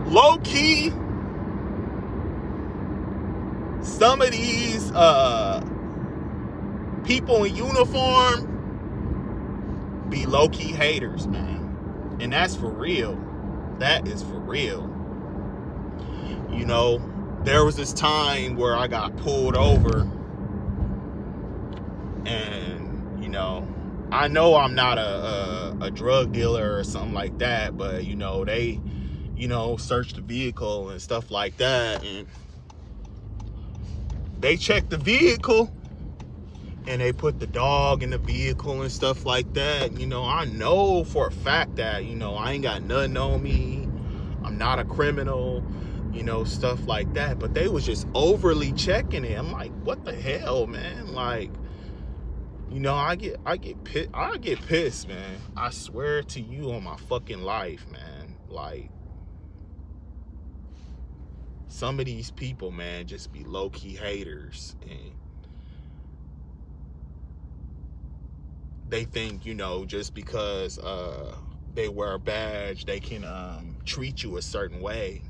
low key, some of these people in uniform be low key haters, man, and that's for real. That is for real. You know, there was this time where I got pulled over, and I know I'm not a drug dealer or something like that, but they searched the vehicle and stuff like that, and they checked the vehicle and they put the dog in the vehicle and stuff like that. I know for a fact that I ain't got nothing on me, I'm not a criminal, stuff like that, but they was just overly checking it. I'm like, what the hell, man? Like, I get pissed, man. I swear to you on my fucking life, man. Like, some of these people, man, just be low-key haters, and they think, just because they wear a badge, they can treat you a certain way.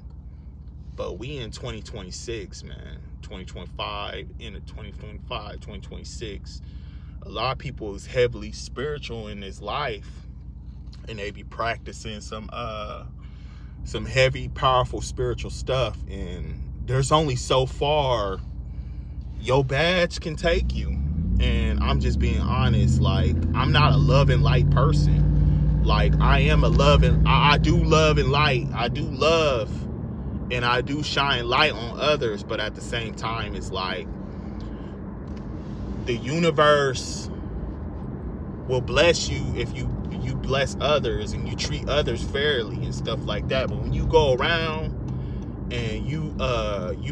But we in 2026, man, 2025, into 2025, 2026, a lot of people is heavily spiritual in this life, and they be practicing some heavy, powerful spiritual stuff, and there's only so far your badge can take you. And I'm just being honest, like, I'm not a love and light person. Like, I am a love and I do love and light. I do love and I do shine light on others, but at the same time, it's like the universe will bless you if you bless others and you treat others fairly and stuff like that. But when you go around and you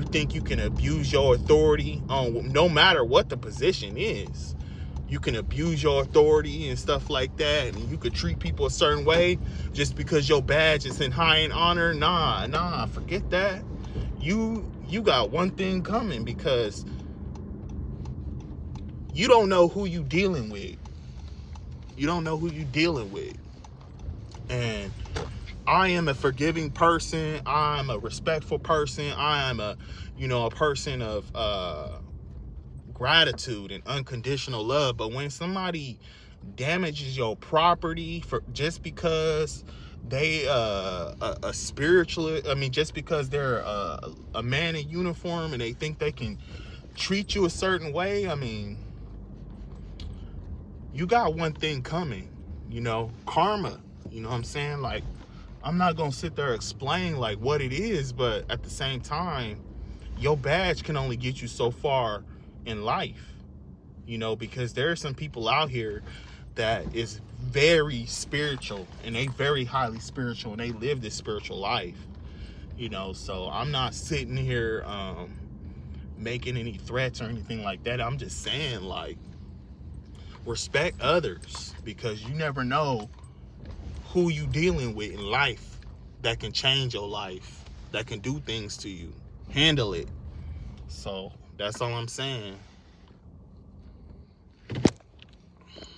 think you can abuse your authority on no matter what the position is, you can abuse your authority and stuff like that, and you could treat people a certain way just because your badge is in high in honor. Nah, forget that. You got one thing coming, because you don't know who you dealing with. You don't know who you dealing with. And I am a forgiving person. I'm a respectful person. I am a person of gratitude and unconditional love. But when somebody damages your property for just because they a spiritual, just because they're a man in uniform and they think they can treat you a certain way, you got one thing coming, karma. You know what I'm saying? Like, I'm not gonna sit there and explain like what it is, but at the same time, your badge can only get you so far in life, because there are some people out here that is very spiritual, and they very highly spiritual, and they live this spiritual life, so I'm not sitting here making any threats or anything like that. I'm just saying, like, respect others, because you never know who you dealing with in life that can change your life, that can do things to you. Handle it. So that's all I'm saying.